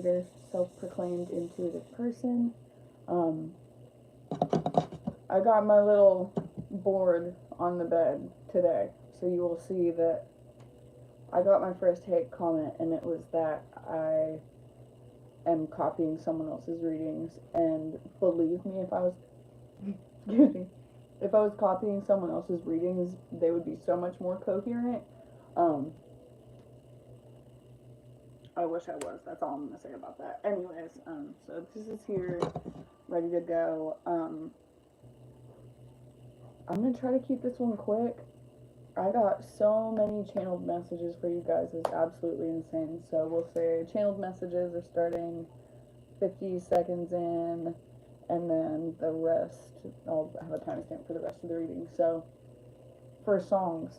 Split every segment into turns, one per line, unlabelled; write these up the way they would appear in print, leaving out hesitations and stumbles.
reader, self-proclaimed intuitive person. I got my little board on the bed today, so you will see that I got my first hate comment, and it was that I am copying someone else's readings, and believe me, if I was, excuse me, if I was copying someone else's readings, they would be so much more coherent. Um, I wish I was. That's all I'm gonna say about that. Anyways, so this is here, ready to go. I'm gonna try to keep this one quick. I got so many channeled messages for you guys. It's absolutely insane. So we'll say channeled messages are starting 50 seconds in, and then the rest, I'll have a timestamp for the rest of the reading. So for songs,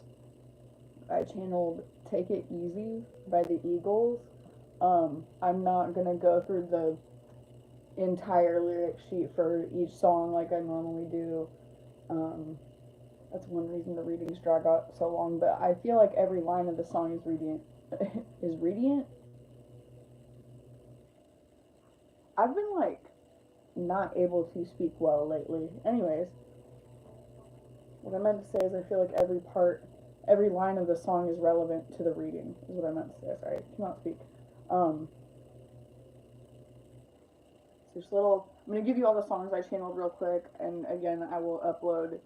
I channeled Take It Easy by the Eagles. I'm not gonna go through the entire lyric sheet for each song like I normally do. That's one reason the readings drag out so long, but I feel like every line of the song is radiant. Is radiant? I've been like not able to speak well lately. Anyways, what I meant to say is I feel like every line of the song is relevant to the reading, is what I meant to say. Sorry, I cannot speak. So just I'm going to give you all the songs I channeled real quick, and again, I will upload.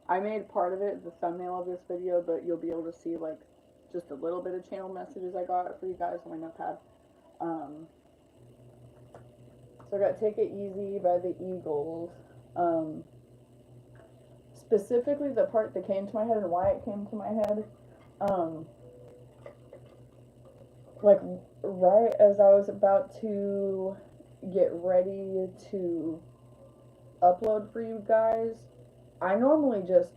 I made part of it the thumbnail of this video, but you'll be able to see like just a little bit of channel messages I got for you guys on my notepad. So I got Take It Easy by the Eagles. Specifically the part that came to my head and why it came to my head. Like right as I was about to get ready to upload for you guys, I normally just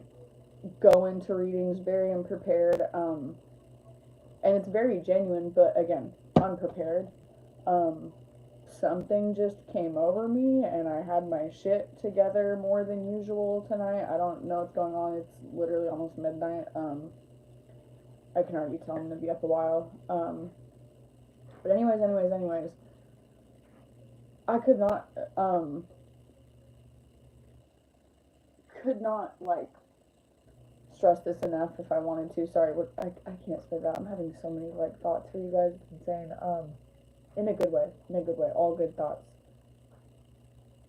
go into readings very unprepared, and it's very genuine, but again, unprepared. Something just came over me, and I had my shit together more than usual tonight. I don't know what's going on. It's literally almost midnight. I can already tell I'm gonna be up a while. But anyways, I could not like stress this enough if I wanted to. Sorry, I can't say that. I'm having so many like thoughts for you guys. It's insane. In a good way. All good thoughts.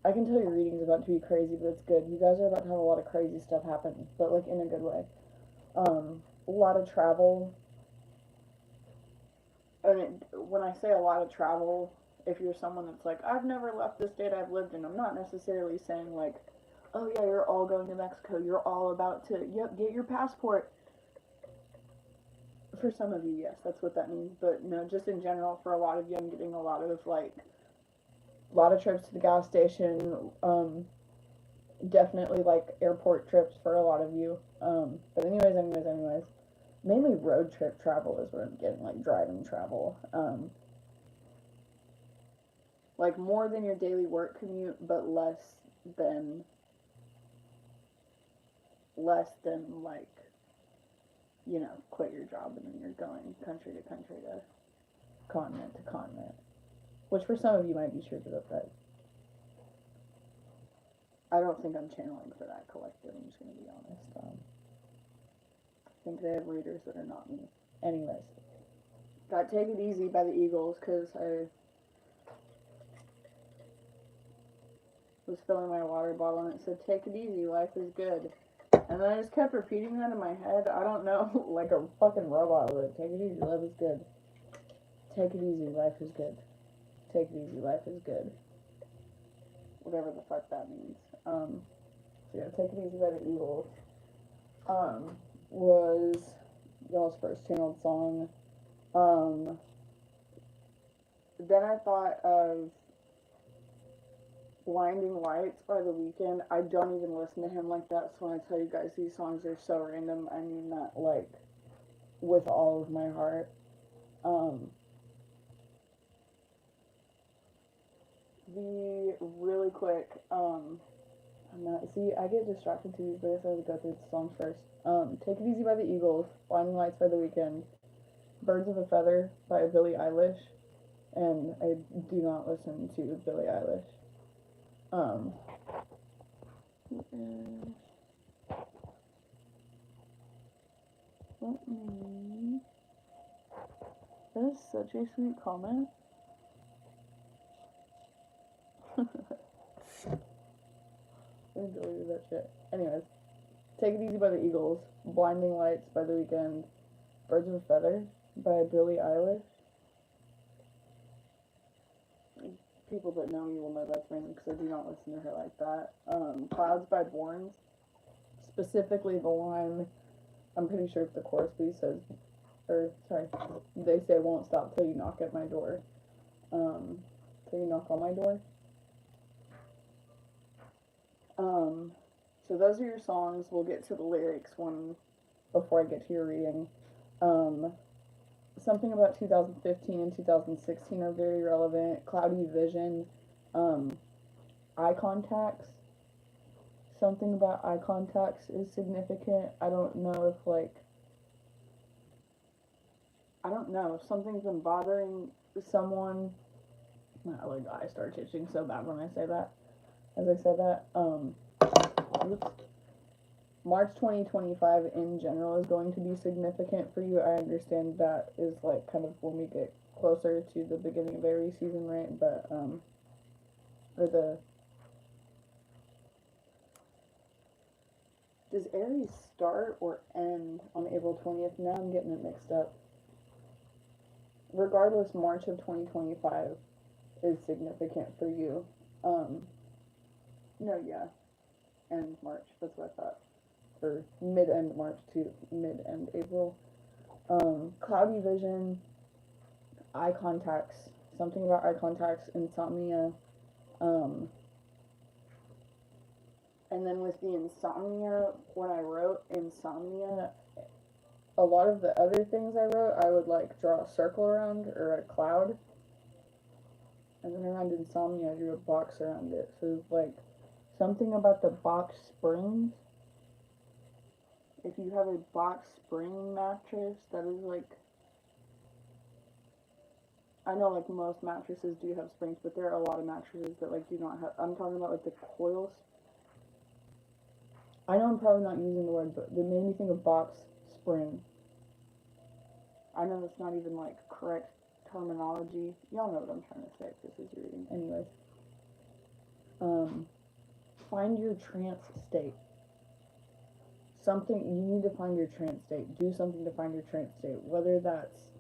I can tell your reading's about to be crazy, but it's good. You guys are about to have a lot of crazy stuff happen, but like in a good way. A lot of travel. And when I say a lot of travel, if you're someone that's like, I've never left the state I've lived in, I'm not necessarily saying like, oh yeah, you're all going to Mexico, you're all about to, yep, get your passport. For some of you, yes, that's what that means, but no, just in general, for a lot of you, I'm getting a lot of trips to the gas station, definitely like airport trips for a lot of you, but anyways, mainly road trip travel is what I'm getting, like driving travel, like more than your daily work commute, but less than like, you know, quit your job and then you're going country to country to continent to continent, which for some of you might be true, but I don't think I'm channeling for that collective. I'm just going to be honest. I think they have readers that are not me. Anyways, got Take It Easy by the Eagles because I was filling my water bottle and it said, take it easy, life is good. And then I just kept repeating that in my head. I don't know, like a fucking robot with it. Take it easy, life is good. Take it easy, life is good. Take it easy, life is good. Whatever the fuck that means. So yeah, Take It Easy by the Eagles. Was y'all's first channeled song. Then I thought of Blinding Lights by The Weeknd. I don't even listen to him like that, so when I tell you guys these songs are so random, I mean that, like, with all of my heart. The really quick, I get distracted to these, but I guess I would go through the songs first. Take It Easy by the Eagles, Blinding Lights by The Weeknd, Birds of a Feather by Billie Eilish, and I do not listen to Billie Eilish. Um, let me. That is such a sweet comment. I deleted that shit. Anyways, Take It Easy by the Eagles, Blinding Lights by The Weeknd, Birds of a Feather by Billie Eilish. People that know me will know that's random because I do not listen to her like that. Clouds by Borns, specifically the line, I'm pretty sure it's the chorus, but he says, or sorry, they say won't stop till you knock at my door. Till you knock on my door. So those are your songs. We'll get to the lyrics one before I get to your reading. Something about 2015 and 2016 are very relevant. Cloudy vision, eye contacts. Something about eye contacts is significant. I don't know if I don't know if something's been bothering someone. Like I start itching so bad when I say that. As I said that, oops. March 2025 in general is going to be significant for you. I understand that is like kind of when we get closer to the beginning of Aries season, right? But does Aries start or end on April 20th? Now I'm getting it mixed up. Regardless, March of 2025 is significant for you. No, yeah, end March. That's what I thought. Or mid-end March to mid-end April. Cloudy vision, eye contacts, something about eye contacts, insomnia. And then with the insomnia, when I wrote insomnia, a lot of the other things I wrote, I would like draw a circle around or a cloud. And then around insomnia, I drew a box around it. So like something about the box springs. If you have a box spring mattress, that is like, I know like most mattresses do have springs, but there are a lot of mattresses that like do not have. I'm talking about like the coils. I know I'm probably not using the word, but they made me think of box spring. I know that's not even like correct terminology. Y'all know what I'm trying to say if this is your reading. Anyways. Find your trance state. Something, you need to find your trance state. Do something to find your trance state. Whether that's,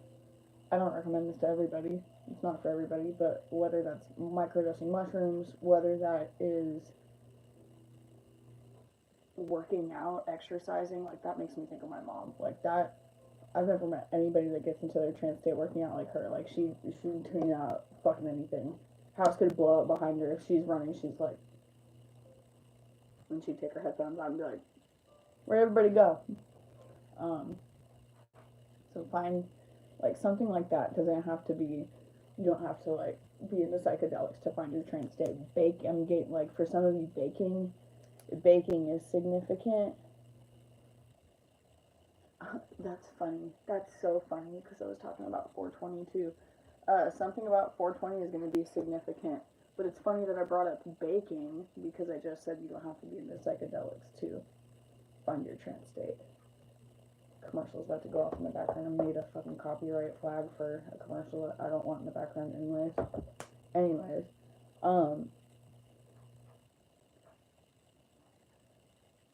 I don't recommend this to everybody. It's not for everybody, but whether that's microdosing mushrooms, whether that is working out, exercising, like that makes me think of my mom. Like that, I've never met anybody that gets into their trance state working out like her. Like she tune out fucking anything. House could blow up behind her if she's running. She's like, when she'd take her headphones on and be like, where'd everybody go? So find like something like that. Doesn't have to be, you don't have to like be into psychedelics to find your trance state. Like for some of you, baking is significant. That's funny. That's so funny because I was talking about 420 too. Something about 420 is going to be significant. But it's funny that I brought up baking because I just said you don't have to be into psychedelics to find your trance state. Commercial's about to go off in the background. I made a fucking copyright flag for a commercial that I don't want in the background anyways.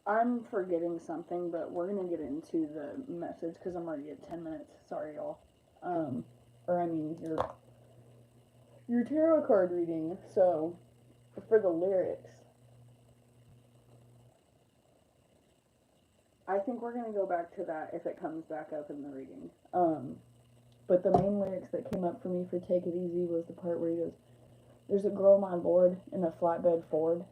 I'm forgetting something, but we're gonna get into the message because I'm already at 10 minutes. Sorry, y'all. Or I mean, your tarot card reading. So, for the lyrics, I think we're gonna go back to that if it comes back up in the reading. But the main lyrics that came up for me for Take It Easy was the part where he goes, "There's a girl, my lord, in a flatbed Ford."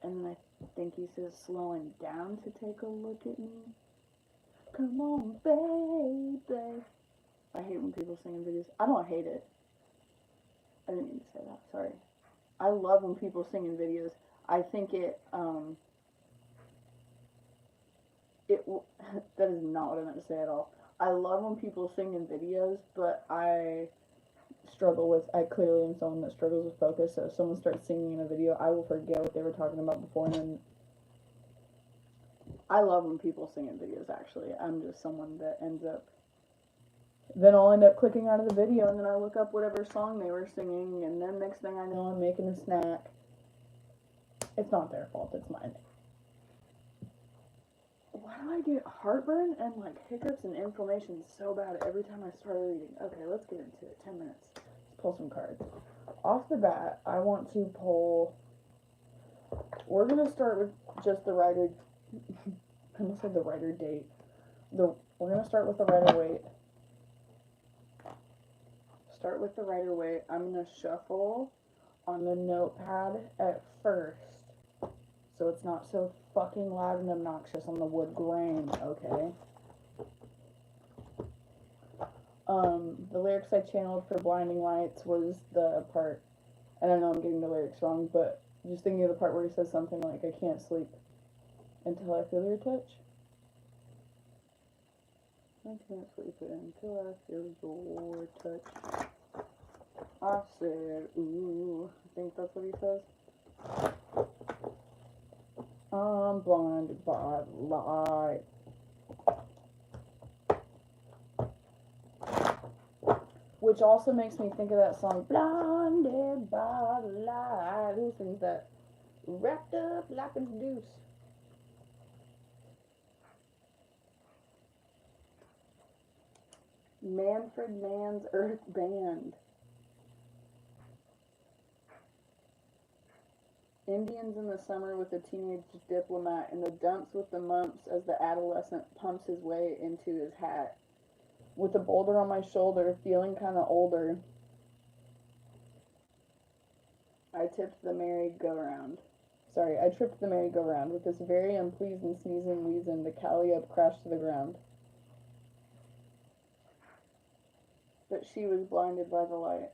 And then I think he says, slowing down to take a look at me. Come on, baby. I hate when people sing in videos. I don't hate it. I didn't mean to say that. Sorry. I love when people sing in videos. I think that is not what I meant to say at all. I love when people sing in videos, but I clearly am someone that struggles with focus, so if someone starts singing in a video, I will forget what they were talking about before, and then I love when people sing in videos, actually. I'm just someone that then I'll end up clicking out of the video, and then I look up whatever song they were singing, and then next thing I know, I'm making a snack. It's not their fault, it's mine. Why do I get heartburn and like hiccups and inflammation so bad every time I start reading? Okay, let's get into it. 10 minutes. Let's pull some cards. Off the bat, I want to pull. We're gonna start with just the writer. I almost said the writer date. We're gonna start with the writer weight. Start with the writer weight. I'm gonna shuffle on the notepad at first, so it's not so fucking loud and obnoxious on the wood grain, okay? The lyrics I channeled for Blinding Lights was the part, and I know I'm getting the lyrics wrong, but just thinking of the part where he says something like, I can't sleep until I feel your touch. I can't sleep until I feel your touch. I said, ooh, I think that's what he says. I'm blinded by light. Which also makes me think of that song, Blinded by Light. Who sings that? Wrapped up like a deuce. Manfred Mann's Earth Band. Indians in the summer with a teenage diplomat, in the dumps with the mumps as the adolescent pumps his way into his hat. With a boulder on my shoulder, feeling kinda older, I tripped the merry-go-round. With this very unpleasing sneezing wheezing, the Calliope crashed to the ground. But she was blinded by the light.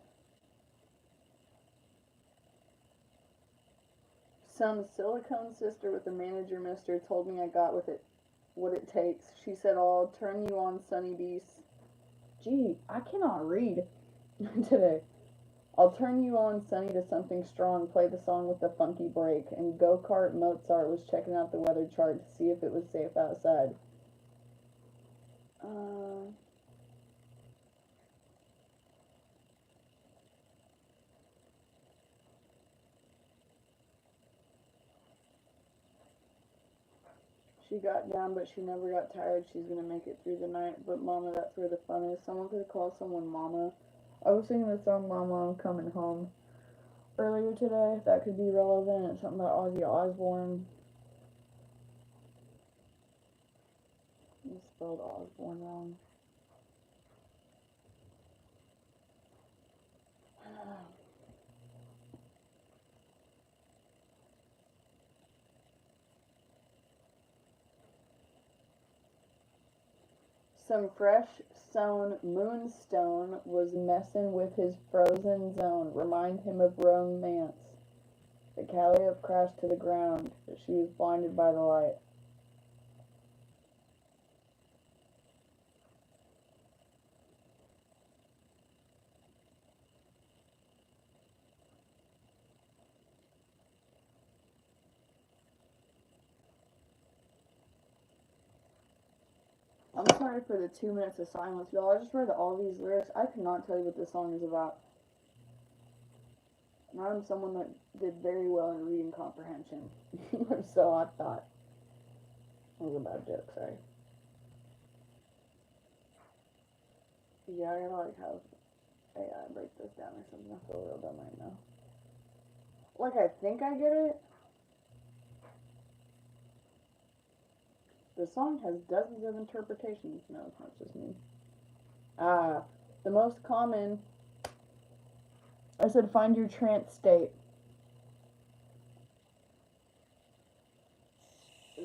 Some silicone sister with a manager mister told me I got with it what it takes. She said, I'll turn you on, Sunny Beast. Gee, I cannot read today. I'll turn you on, Sunny, to something strong. Play the song with the funky break. And Go-Kart Mozart was checking out the weather chart to see if it was safe outside. She got down, but she never got tired. She's gonna make it through the night. But Mama, that's where the fun is. Someone could call someone Mama. I was singing the song Mama, I'm Coming Home earlier today. That could be relevant. Something about Ozzy Osbourne. I spelled Osbourne wrong. Some fresh sown moonstone was messin' with his frozen zone. Remind him of romance. The Calliope crashed to the ground, but she was blinded by the light. I'm sorry for the 2 minutes of silence, y'all. I just read all these lyrics. I cannot tell you what this song is about. And I'm someone that did very well in reading comprehension. So I thought. It was a bad joke, sorry. Yeah, I gotta have AI break this down or something. I feel real dumb right now. Like, I think I get it. The song has dozens of interpretations. No, it's not just me. The most common. I said find your trance state.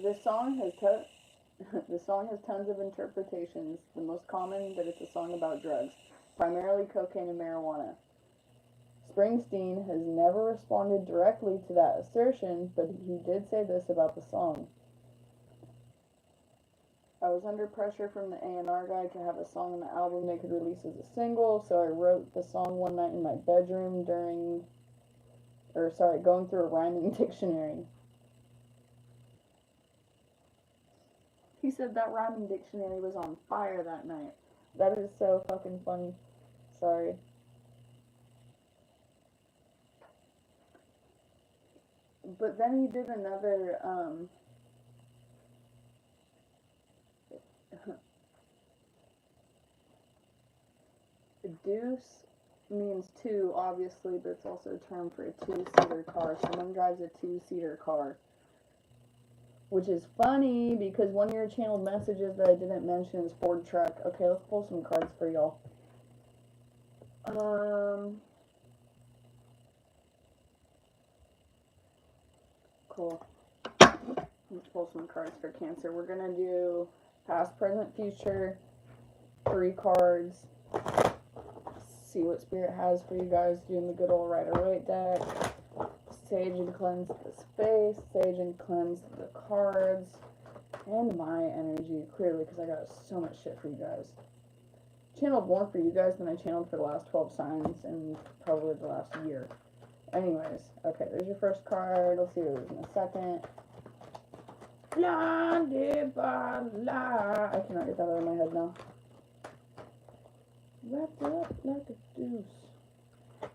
This song has tons of interpretations. The most common that it's a song about drugs, primarily cocaine and marijuana. Springsteen has never responded directly to that assertion, but he did say this about the song. I was under pressure from the A&R guy to have a song on the album they could release as a single, so I wrote the song one night in my bedroom going through a rhyming dictionary. He said that rhyming dictionary was on fire that night. That is so fucking funny. Sorry. But then he did another, deuce means two, obviously, but it's also a term for a two-seater car. Someone drives a two-seater car. Which is funny because one of your channeled messages that I didn't mention is Ford truck. Okay, let's pull some cards for y'all. Cool. Let's pull some cards for Cancer. We're gonna do past, present, future, 3 cards. See what Spirit has for you guys doing the good old Rider-Waite deck. Sage and cleanse the space. Sage and cleanse the cards. And my energy, clearly, because I got so much shit for you guys. Channeled more for you guys than I channeled for the last 12 signs and probably the last year. Anyways, okay, there's your first card. Let's see what it is in a second. Blinded by light. I cannot get that out of my head now. Wrapped up like a deuce.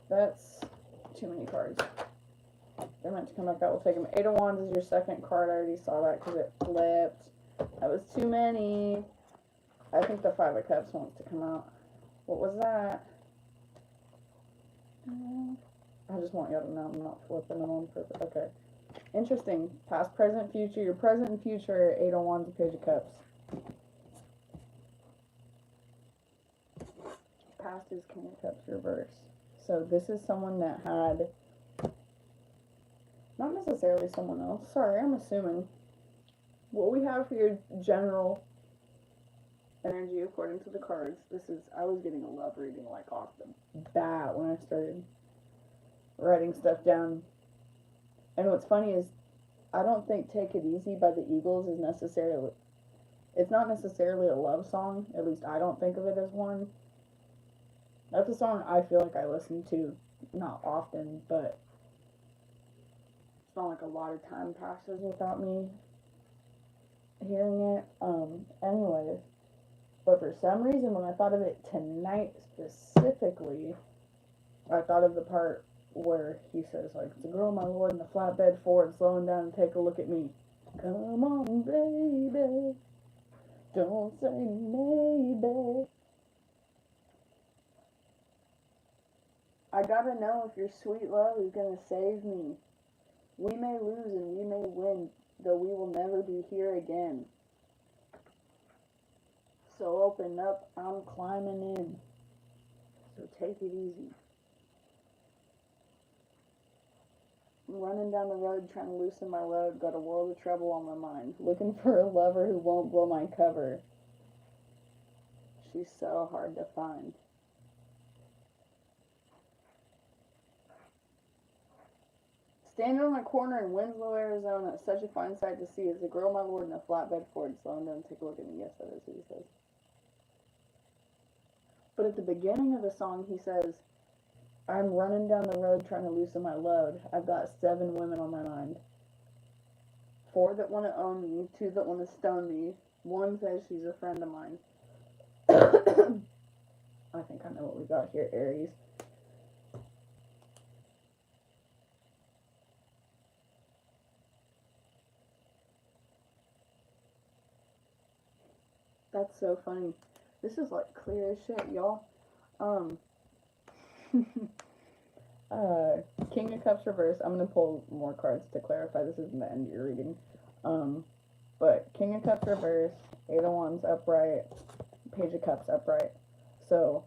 That's too many cards. They're meant to come back out. We'll take them. 8 of Wands is your second card. I already saw that because it flipped. That was too many. I think the 5 of Cups wants to come out. What was that? I just want y'all to know I'm not flipping them on purpose. Okay. Interesting. Past, present, future. Your present and future, 8 of Wands, a Page of Cups. Past is King of Cups reverse. So this is someone that had, not necessarily someone else. Sorry, I'm assuming. What we have for your general energy according to the cards. I was getting a love reading like off the bat when I started writing stuff down. And what's funny is I don't think Take It Easy by the Eagles is necessarily, it's not necessarily a love song. At least I don't think of it as one. That's a song I feel like I listen to, not often, but it's not like a lot of time passes without me hearing it. Anyways, but for some reason when I thought of it tonight specifically, I thought of the part where he says, like, it's a girl, my lord, in the flatbed Ford, slowing down and take a look at me. Come on, baby, don't say maybe. I gotta know if your sweet love is gonna save me. We may lose and we may win, though we will never be here again. So open up, I'm climbing in. So take it easy. I'm running down the road trying to loosen my load, got a world of trouble on my mind. Looking for a lover who won't blow my cover. She's so hard to find. Standing on a corner in Winslow, Arizona, such a fine sight to see is a girl, my lord, in a flatbed Ford. Slowing down, take a look at me. Yes, that is what he says. But at the beginning of the song, he says, I'm running down the road trying to loosen my load. I've got 7 women on my mind. 4 that want to own me, 2 that want to stone me. 1 says she's a friend of mine. I think I know what we got here, Aries. That's so funny. This is like clear as shit, y'all. King of Cups reverse. I'm gonna pull more cards to clarify. This isn't the end of your reading. But King of Cups reverse, 8 of Wands upright, Page of Cups upright. So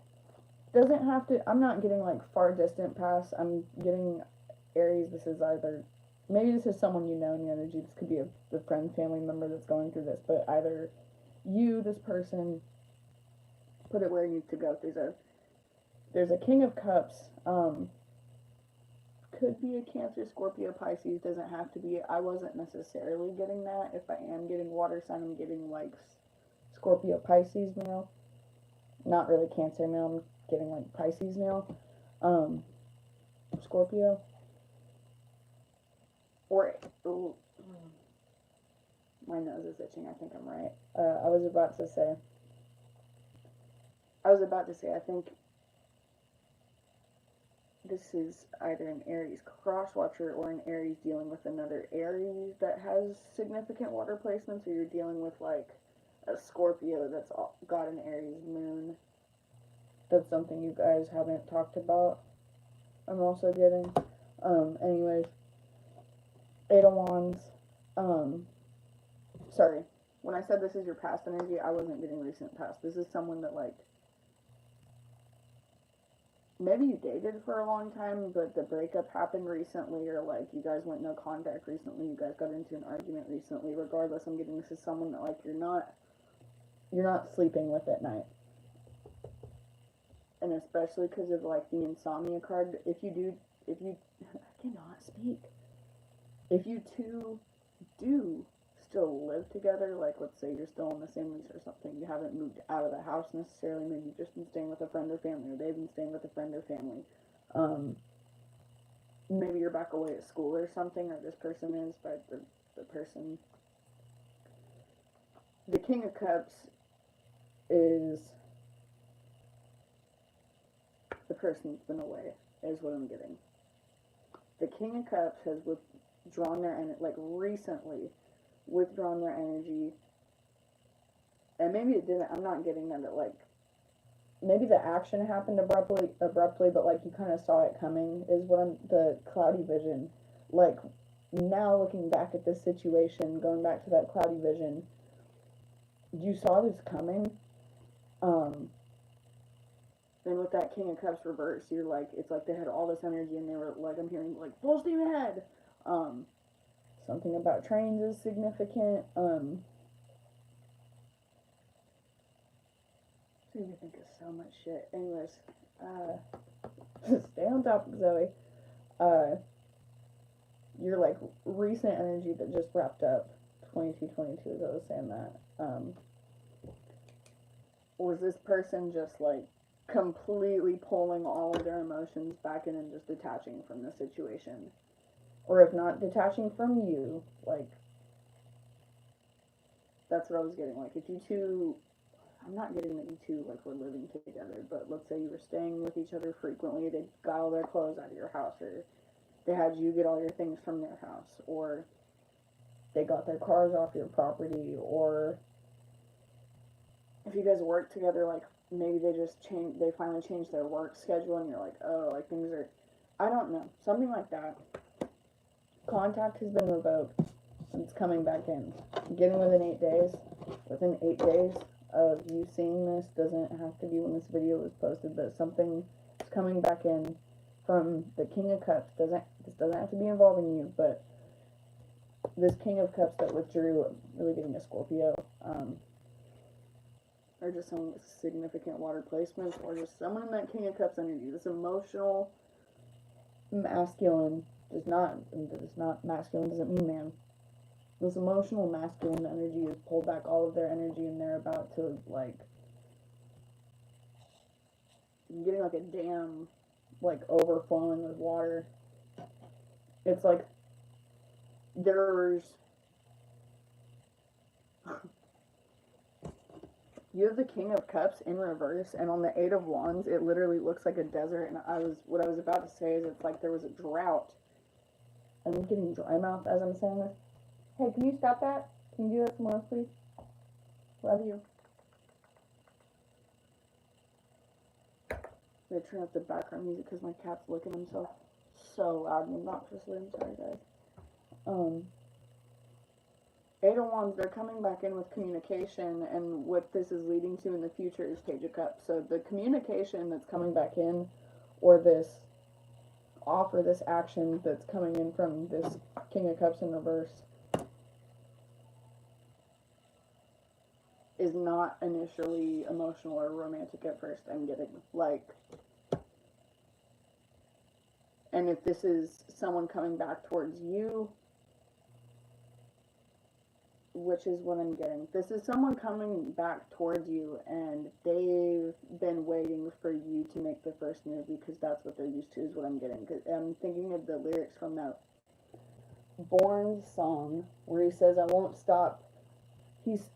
doesn't have to. I'm not getting like far distant past. I'm getting Aries. This is either, maybe this is someone you know in your energy. This could be a friend, family member that's going through this. But either you, this person, put it where you need to go. There's a King of Cups. Could be a Cancer, Scorpio, Pisces. Doesn't have to be. I wasn't necessarily getting that. If I am getting water sign, I'm getting like Scorpio, Pisces male. Not really Cancer male. I'm getting like Pisces male. Scorpio. Or, ooh, my nose is itching. I think I'm right. I was about to say, I think this is either an Aries crosswatcher or an Aries dealing with another Aries that has significant water placements, or you're dealing with like a Scorpio that's got an Aries moon. That's something you guys haven't talked about. I'm also getting. Anyways, Eight of Wands. Sorry. When I said this is your past energy, I wasn't getting recent past. This is someone that, like, maybe you dated for a long time, but the breakup happened recently, or, like, you guys went no contact recently, you guys got into an argument recently. Regardless, I'm getting this is someone that, like, you're not sleeping with at night. And especially because of, like, the insomnia card, I cannot speak. If you two do still live together, like let's say you're still on the same lease or something, you haven't moved out of the house necessarily, maybe you've just been staying with a friend or family, or they've been staying with a friend or family. Maybe you're back away at school or something, or this person is, but the King of Cups is the person that's been away, is what I'm getting. The King of Cups has withdrawn their energy, like recently withdrawn their energy, and maybe it didn't. I'm not getting that. Like maybe the action happened abruptly, but like you kind of saw it coming. Is what I'm the cloudy vision. Like now looking back at this situation, going back to that cloudy vision, you saw this coming. And with that King of Cups reverse, you're like, it's like they had all this energy and they were like, I'm hearing like full steam ahead. Something about trains is significant. I'm trying to think of so much shit. Anyways, stay on topic, Zoe. You're like recent energy that just wrapped up. 2222, as I was saying that. Was this person just like completely pulling all of their emotions back in and just detaching from the situation? Or if not detaching from you, like, that's what I was getting. Like, if you two, I'm not getting that you two, like, were living together, but let's say you were staying with each other frequently, they got all their clothes out of your house, or they had you get all your things from their house, or they got their cars off your property, or if you guys work together, like, maybe they finally changed their work schedule, and you're like, oh, like, things are, I don't know, something like that. Contact has been revoked. It's coming back in. Getting within 8 days. Within 8 days of you seeing this, doesn't have to be when this video is posted, but something is coming back in from the King of Cups. This doesn't have to be involving you, but this King of Cups that withdrew, really getting a Scorpio, or just someone with significant water placements, or just someone in that King of Cups energy. This emotional masculine does not masculine doesn't mean man. This emotional masculine energy has pulled back all of their energy, and they're about to, like, getting like a dam, like, overflowing with water. It's like there's you have the King of Cups in reverse, and on the Eight of Wands, it literally looks like a desert, and what I was about to say is it's like there was a drought. I'm getting dry mouth as I'm saying this. Hey, can you stop that? Can you do that somewhere else, please? Love you. I'm gonna turn up the background music because my cat's licking himself so loud and obnoxiously. I'm sorry, guys. Eight of Wands, they're coming back in with communication, and what this is leading to in the future is Page of Cups. So the communication that's coming back in, or this offer, this action that's coming in from this King of Cups in reverse, is not initially emotional or romantic at first. I'm getting, like, and if this is someone coming back towards you, which is what I'm getting. This is someone coming back towards you, and they've been waiting for you to make the first move because that's what they're used to, is what I'm getting. 'Cause I'm thinking of the lyrics from that Born song where he says, I won't stop.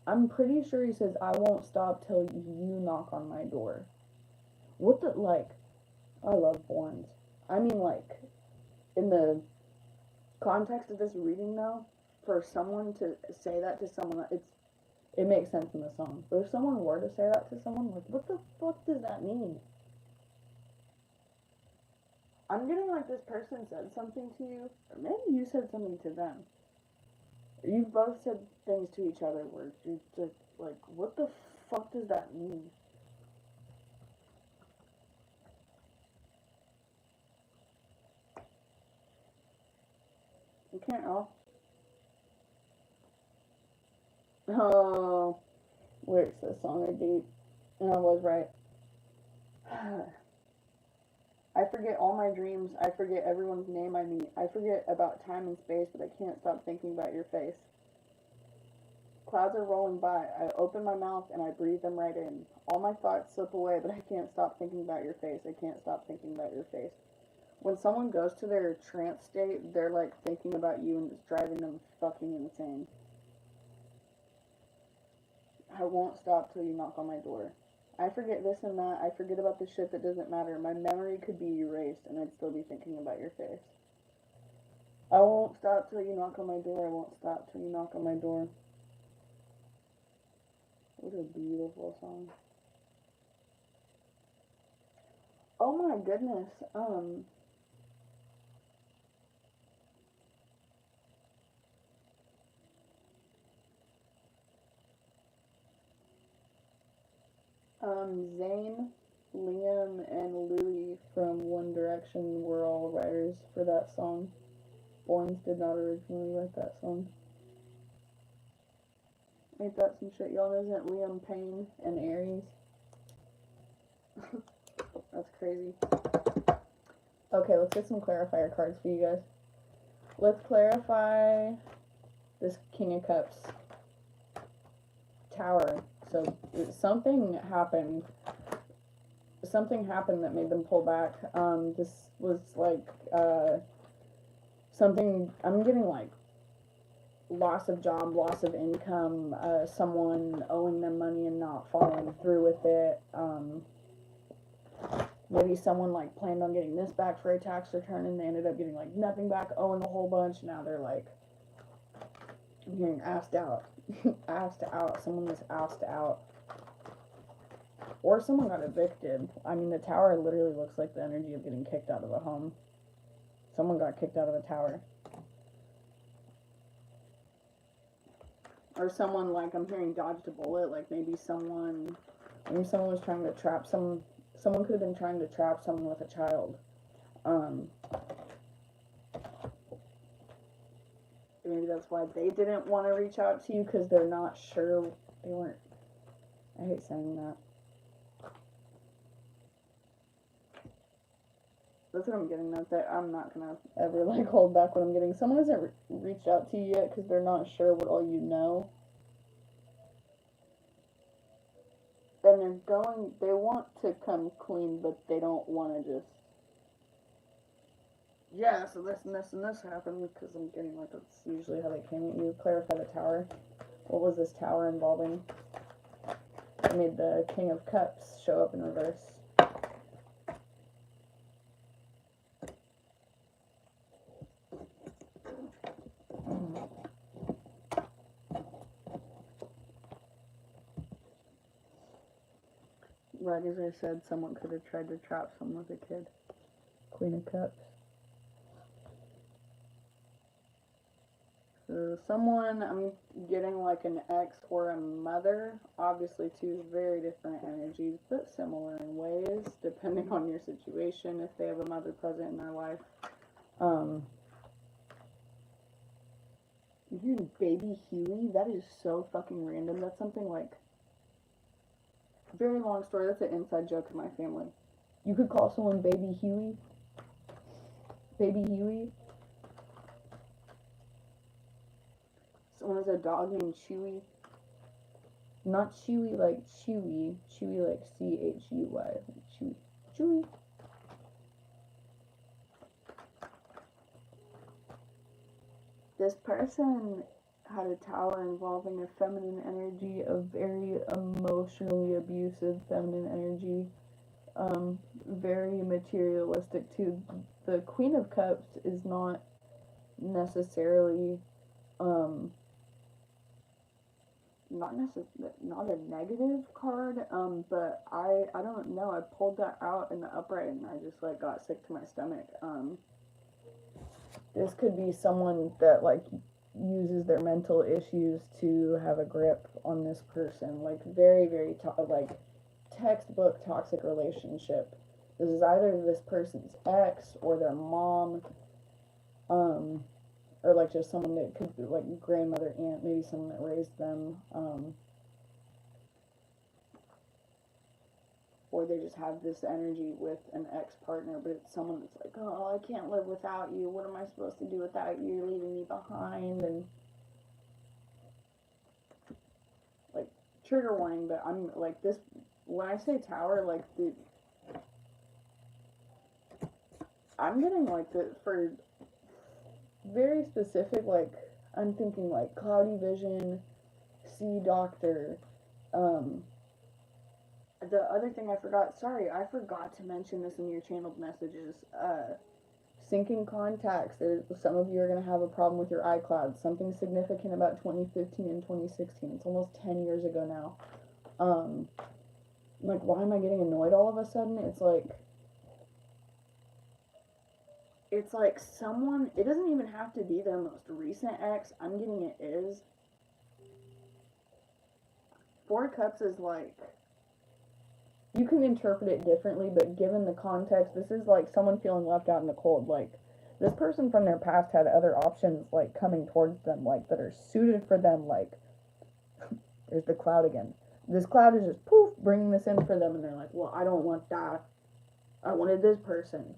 I'm pretty sure he says, I won't stop till you knock on my door. What the, like, I love Borns. I mean, like, in the context of this reading, though, for someone to say that to someone, it makes sense in the song. But if someone were to say that to someone, like, what the fuck does that mean? I'm getting like this person said something to you, or maybe you said something to them. You both said things to each other where you're just like, what the fuck does that mean? You can't all. Oh, lyrics to this song are deep. And I was right. I forget all my dreams. I forget everyone's name I meet. I forget about time and space, but I can't stop thinking about your face. Clouds are rolling by. I open my mouth and I breathe them right in. All my thoughts slip away, but I can't stop thinking about your face. I can't stop thinking about your face. When someone goes to their trance state, they're like thinking about you and it's driving them fucking insane. I won't stop till you knock on my door. I forget this and that. I forget about the shit that doesn't matter. My memory could be erased and I'd still be thinking about your face. I won't stop till you knock on my door. I won't stop till you knock on my door. What a beautiful song. Oh my goodness. Zayn, Liam, and Louis from One Direction were all writers for that song. Borns did not originally write that song. Ain't that some shit? Y'all know isn't Liam Payne and Aries? That's crazy. Okay, let's get some clarifier cards for you guys. Let's clarify this King of Cups Tower. So something happened. Something happened that made them pull back. This was like something. I'm getting like loss of job, loss of income, someone owing them money and not following through with it. Maybe someone like planned on getting this back for a tax return and they ended up getting like nothing back, owing a whole bunch. Now they're like getting asked out. Asked out. Someone was asked out. Or someone got evicted. I mean, the tower literally looks like the energy of getting kicked out of a home. Someone got kicked out of a tower. Or someone, like, I'm hearing dodged a bullet. Like, maybe someone was trying to trap someone could have been trying to trap someone with a child. Maybe that's why they didn't want to reach out to you, because they're not sure. They weren't. I hate saying that. That's what I'm getting at. That I'm not gonna ever like hold back what I'm getting. Someone hasn't reached out to you yet because they're not sure what all you know. And they want to come clean, but they don't want to just, yeah, so this and this and this happened, because I'm getting like that's usually how they came at you. Clarify the tower. What was this tower involving? I made the King of Cups show up in reverse. Right as I said, someone could have tried to trap someone with a kid. Queen of Cups. So someone, I'm getting like an ex or a mother. Obviously two very different energies, but similar in ways, depending on your situation, if they have a mother present in their life. You hear Baby Huey? That is so fucking random. That's something like, very long story. That's an inside joke in my family. You could call someone Baby Huey. Baby Huey. Someone has a dog named Chewy. Not Chewy like Chewy. Chewy like Chui. Chewy. Chewy. This person had a tower involving a feminine energy, a very emotionally abusive feminine energy, very materialistic too. The Queen of Cups is not necessarily, not a negative card, but I don't know. I pulled that out in the upright and I just like got sick to my stomach. This could be someone that like uses their mental issues to have a grip on this person, like very like textbook toxic relationship. This is either this person's ex or their mom, or like just someone that could be like grandmother, aunt, maybe someone that raised them, or they just have this energy with an ex-partner, but it's someone that's like, oh, I can't live without you, what am I supposed to do without you, you're leaving me behind, and like, trigger warning, but I'm like this, when I say tower, like I'm getting like for very specific, like, I'm thinking like cloudy vision, see doctor, the other thing I forgot, sorry, I forgot to mention this in your channeled messages. Syncing contacts. Some of you are going to have a problem with your iCloud. Something significant about 2015 and 2016. It's almost 10 years ago now. Like, why am I getting annoyed all of a sudden? It's like someone, it doesn't even have to be their most recent ex. I'm getting it is. Four of Cups is like, you can interpret it differently, but given the context, this is like someone feeling left out in the cold. Like, this person from their past had other options, like, coming towards them, like, that are suited for them, like, there's the cloud again. This cloud is just, poof, bringing this in for them, and they're like, well, I don't want that. I wanted this person.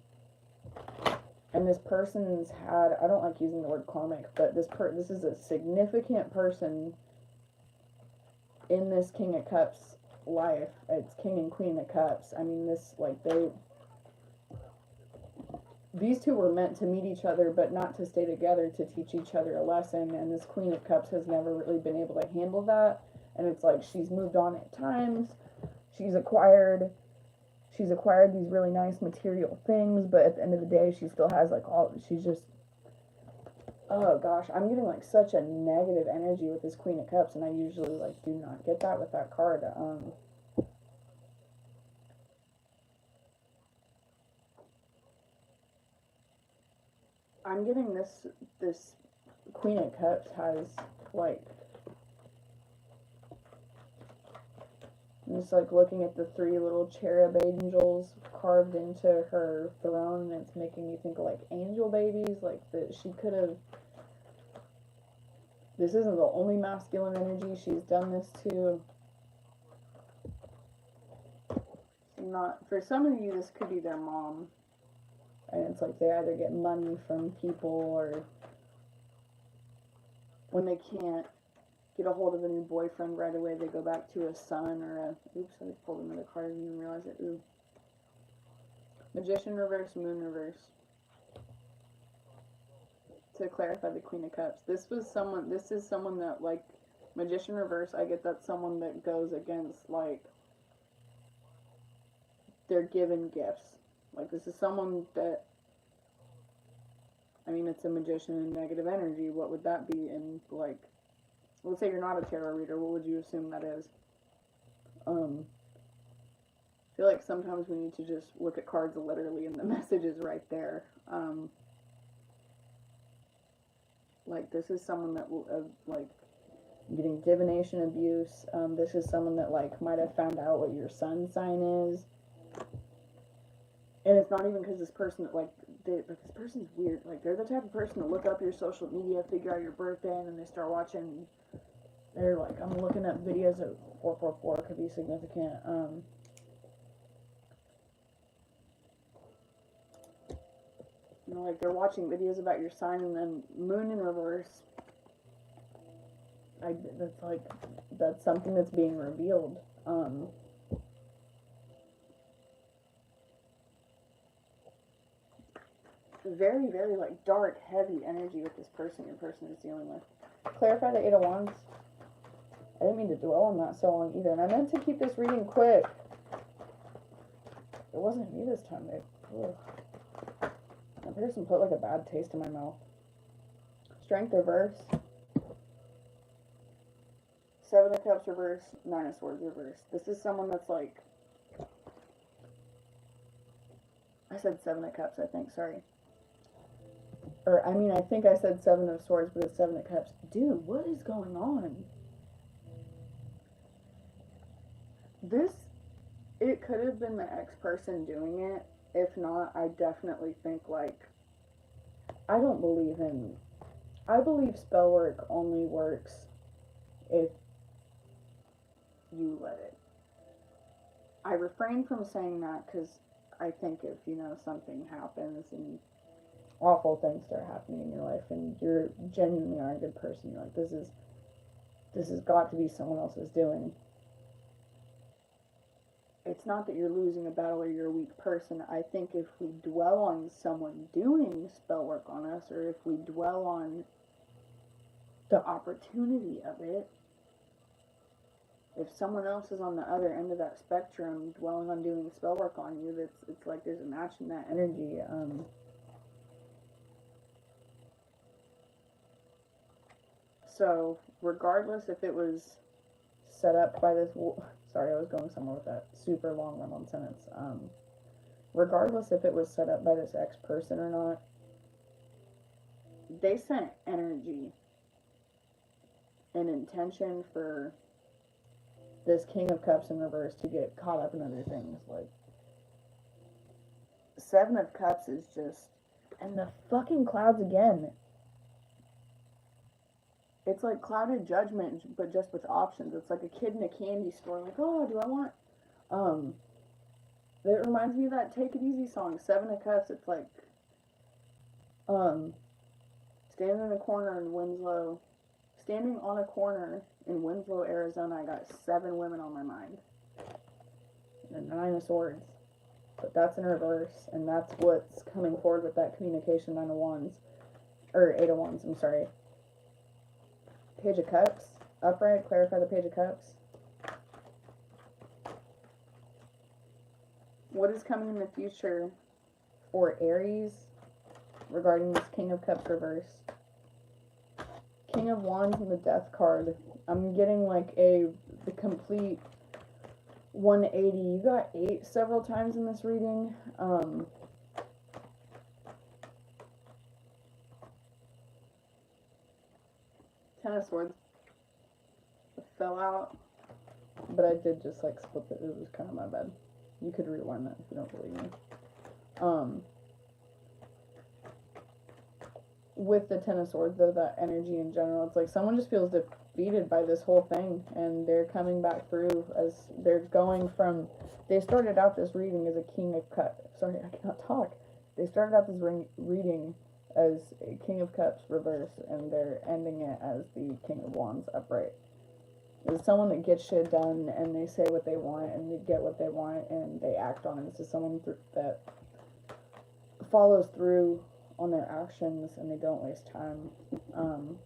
And this person's had, I don't like using the word karmic, but this is a significant person in this King of Cups life. It's King and Queen of Cups. I mean, this, like, these two were meant to meet each other, but not to stay together, to teach each other a lesson, and this Queen of Cups has never really been able to handle that, and it's like she's moved on at times, she's acquired these really nice material things, but at the end of the day, she still has, like, she's just, oh gosh, I'm getting, like, such a negative energy with this Queen of Cups, and I usually, like, do not get that with that card. I'm getting this Queen of Cups has, like, I'm just, like, looking at the three little cherub angels carved into her throne, and it's making me think of, like, angel babies, like, that she could have, this isn't the only masculine energy she's done this to. Not, for some of you, this could be their mom, and it's like they either get money from people, or when they can't get a hold of a new boyfriend right away, they go back to a son, or a, oops, I pulled another card, I didn't even realize it, ooh. Magician reverse, moon reverse. To clarify the Queen of Cups, this is someone that, like, Magician reverse, I get that someone that goes against, like, they're given gifts. Like, this is someone that, I mean, it's a magician in negative energy. What would that be in, like, let's say you're not a tarot reader, what would you assume that is? I feel like sometimes we need to just look at cards literally, and the message is right there. Like, this is someone that will, like, getting divination abuse. This is someone that, like, might have found out what your sun sign is. And it's not even because this person, like, this person's weird. Like, they're the type of person to look up your social media, figure out your birthday, and then they start watching. They're like, I'm looking up videos of 444 could be significant. You know, like, they're watching videos about your sign, and then moon in reverse. that's something that's being revealed. Very, very like dark, heavy energy with this person your person is dealing with. Clarify the Eight of Wands. I didn't mean to dwell on that so long either, and I meant to keep this reading quick. It wasn't me this time, babe. Ugh. That person put like a bad taste in my mouth. Strength reverse. Seven of Cups reverse. Nine of Swords reverse. This is someone that's like... I said Seven of Cups, I think. Sorry. Or, I mean, I think I said Seven of Swords, but it's Seven of Cups. Dude, what is going on? This... It could have been the ex-person doing it. If not, I definitely think, like... I don't believe in... I believe spell work only works if you let it. I refrain from saying that because I think if, you know, something happens and awful things start happening in your life and you're genuinely are a good person, you're like, this has got to be someone else's doing. It's not that you're losing a battle or you're a weak person. I think if we dwell on someone doing spell work on us, or if we dwell on the opportunity of it, if someone else is on the other end of that spectrum dwelling on doing spell work on you, it's like there's a match in that energy. So regardless if it was set up by this... Sorry, I was going somewhere with that super long run-on sentence. Regardless if it was set up by this ex-person or not, they sent energy and intention for this King of Cups in reverse to get caught up in other things. Like, Seven of Cups is just... And the fucking clouds again. It's like clouded judgment, but just with options. It's like a kid in a candy store, like, oh, do I want... It reminds me of that Take It Easy song, Seven of Cups. It's like, standing in a corner in Winslow... Standing on a corner in Winslow, Arizona, I got 7 women on my mind. And 9 of Swords. But that's in reverse, and that's what's coming forward with that communication. 9 of Wands. Or 8 of Wands, I'm sorry. Page of Cups. Upright, clarify the Page of Cups. What is coming in the future for Aries regarding this King of Cups reverse? King of Wands and the Death card. I'm getting like the complete 180. You got 8 several times in this reading. Ten of Swords fell out, but I did just like split it. It was kind of my bad. You could rewind that if you don't believe me. With the Ten of Swords, though, that energy in general, it's like someone just feels defeated by this whole thing, and they're coming back through as they're going from... They started out this reading as a King of Cups. Sorry, I cannot talk. They started out this reading as a King of Cups reverse, and they're ending it as the King of Wands upright. It's someone that gets shit done, and they say what they want, and they get what they want, and they act on it. This is someone that follows through on their actions, and they don't waste time. I'm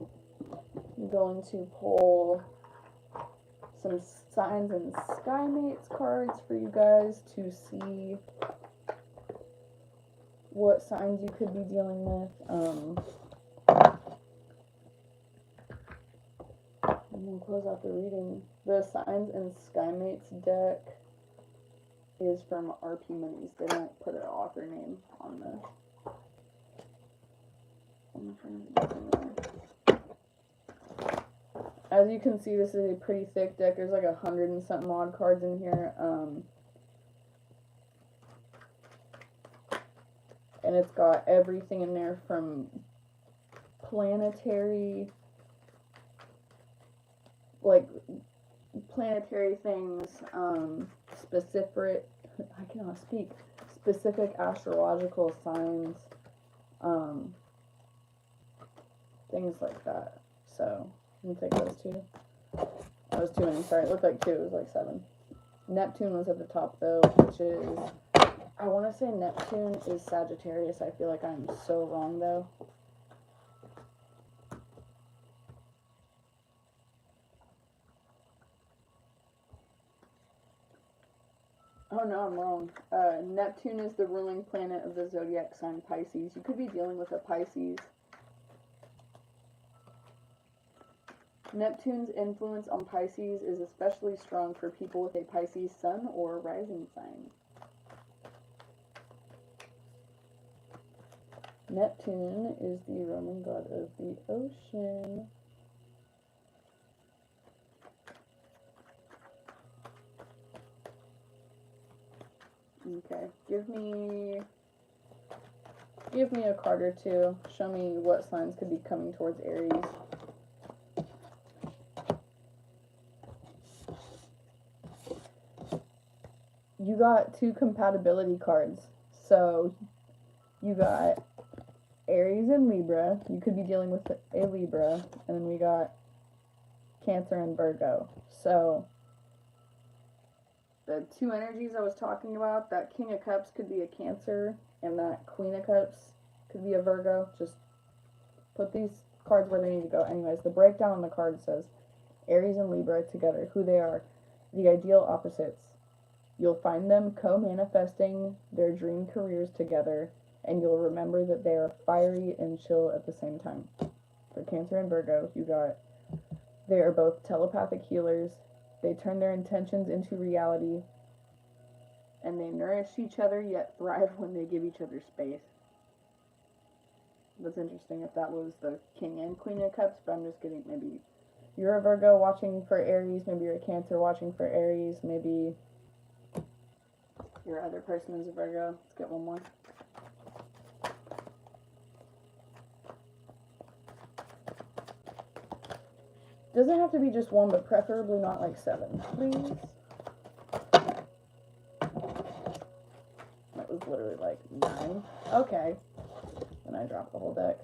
going to pull some Signs and Sky Mates cards for you guys to see what signs you could be dealing with. I'm going to close out the reading. The Signs and Sky Mates deck is from RP Minis. They don't put an author name on the As you can see, this is a pretty thick deck. There's like 100 and something odd cards in here. And it's got everything in there from planetary things, specific, I cannot speak, specific astrological signs, things like that. So Let me take those two. That was too many. Sorry, it looked like two. It was like 7. Neptune was at the top, though, which is... I want to say Neptune is Sagittarius. I feel like I'm so wrong, though. Oh, no, I'm wrong. Neptune is the ruling planet of the zodiac sign Pisces. You could be dealing with a Pisces. Neptune's influence on Pisces is especially strong for people with a Pisces sun or rising sign. Neptune is the Roman god of the ocean. Okay, give me a card or two. Show me what signs could be coming towards Aries. You got 2 compatibility cards. So you got Aries and Libra. You could be dealing with a Libra. And then we got Cancer and Virgo. So the 2 energies I was talking about, that King of Cups could be a Cancer, and that Queen of Cups could be a Virgo. Just put these cards where they need to go. Anyways, the breakdown on the card says Aries and Libra together, who they are, the ideal opposites. You'll find them co-manifesting their dream careers together, and you'll remember that they are fiery and chill at the same time. For Cancer and Virgo, you got, they are both telepathic healers. They turn their intentions into reality, and they nourish each other yet thrive when they give each other space. That's interesting if that was the King and Queen of Cups, but I'm just kidding. Maybe you're a Virgo watching for Aries, maybe you're a Cancer watching for Aries, maybe your other person is a Virgo. Let's get one more. Doesn't have to be just one, but preferably not like 7, please. That was literally like 9. Okay. And I dropped the whole deck.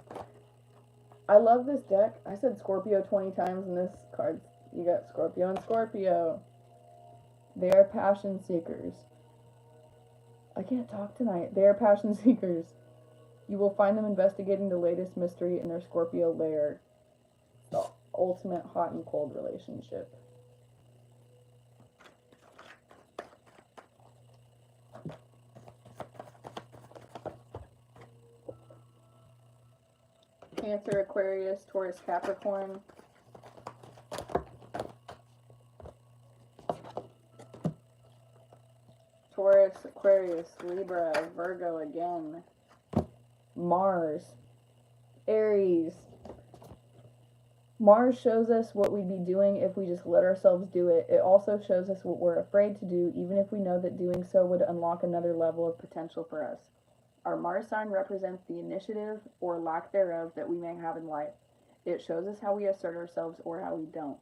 I love this deck. I said Scorpio 20 times in this card. You got Scorpio and Scorpio. They are passion seekers. I can't talk tonight. They are passion seekers. You will find them investigating the latest mystery in their Scorpio lair. The ultimate hot and cold relationship. Cancer, Aquarius, Taurus, Capricorn. Taurus, Aquarius, Libra, Virgo again. Mars, Aries. Mars shows us what we'd be doing if we just let ourselves do it. It also shows us what we're afraid to do, even if we know that doing so would unlock another level of potential for us. Our Mars sign represents the initiative, or lack thereof, that we may have in life. It shows us how we assert ourselves or how we don't.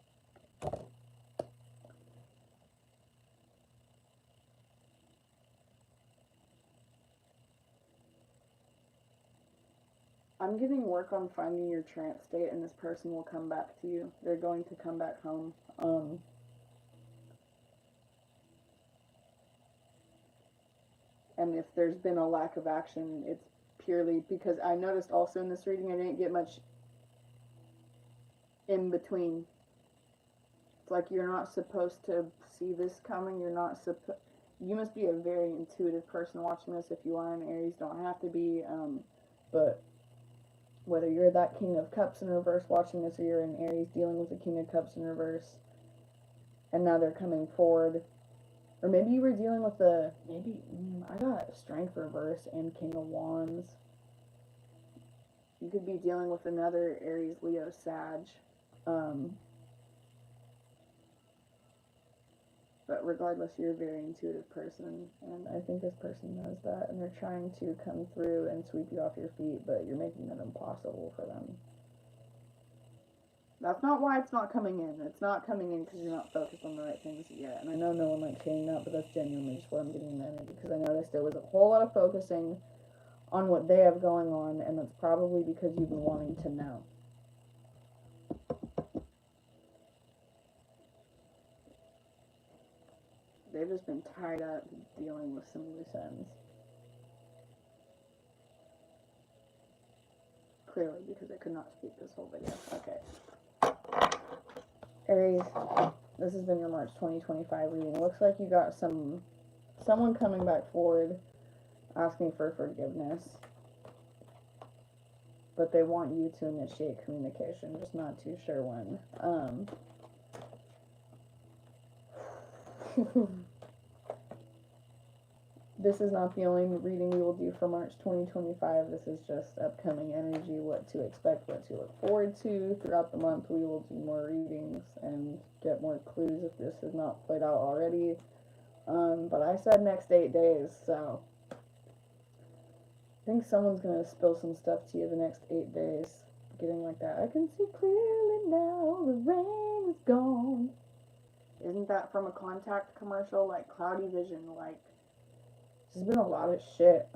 I'm getting work on finding your trance state, and this person will come back to you. They're going to come back home. And if there's been a lack of action, it's purely because I noticed also in this reading I didn't get much in between. It's like you're not supposed to see this coming. You must be a very intuitive person watching this. If you are an Aries, don't have to be. But whether you're that King of Cups in reverse watching this, or you're an Aries dealing with the King of Cups in reverse, and now they're coming forward. Or maybe you were dealing with I got Strength reverse and King of Wands. You could be dealing with another Aries, Leo, Sag. But regardless, you're a very intuitive person, and I think this person knows that, and they're trying to come through and sweep you off your feet, but you're making it impossible for them. That's not why it's not coming in. It's not coming in because you're not focused on the right things yet. And I know no one likes hearing that, but that's genuinely just what I'm getting in the energy, because I noticed there was a whole lot of focusing on what they have going on, and that's probably because you've been wanting to know. they've just been tied up dealing with some loose ends. Clearly, because I could not speak this whole video. Okay. Aries, this has been your March 2025 reading. It looks like you got someone coming back forward asking for forgiveness. But they want you to initiate communication, just not too sure when. This is not the only reading we will do for March 2025. This is just upcoming energy, what to expect, what to look forward to. Throughout the month, we will do more readings and get more clues if this is not played out already. But I said next 8 days, so I think someone's going to spill some stuff to you the next 8 days. Getting like that, I can see clearly now, the rain is gone. Isn't that from a Contact commercial? Like cloudy vision, like, there's been a lot of shit.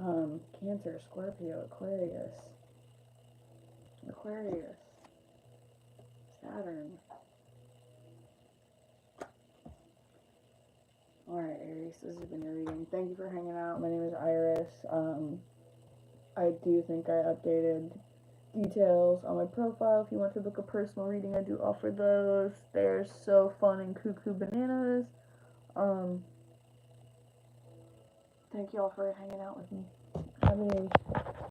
Cancer, Scorpio, Aquarius, Saturn. Alright, Aries, this has been your reading. Thank you for hanging out. My name is Iris. I do think I updated details on my profile. If you want to book a personal reading, I do offer those. They're so fun and cuckoo bananas. Thank y'all for hanging out with me. Have a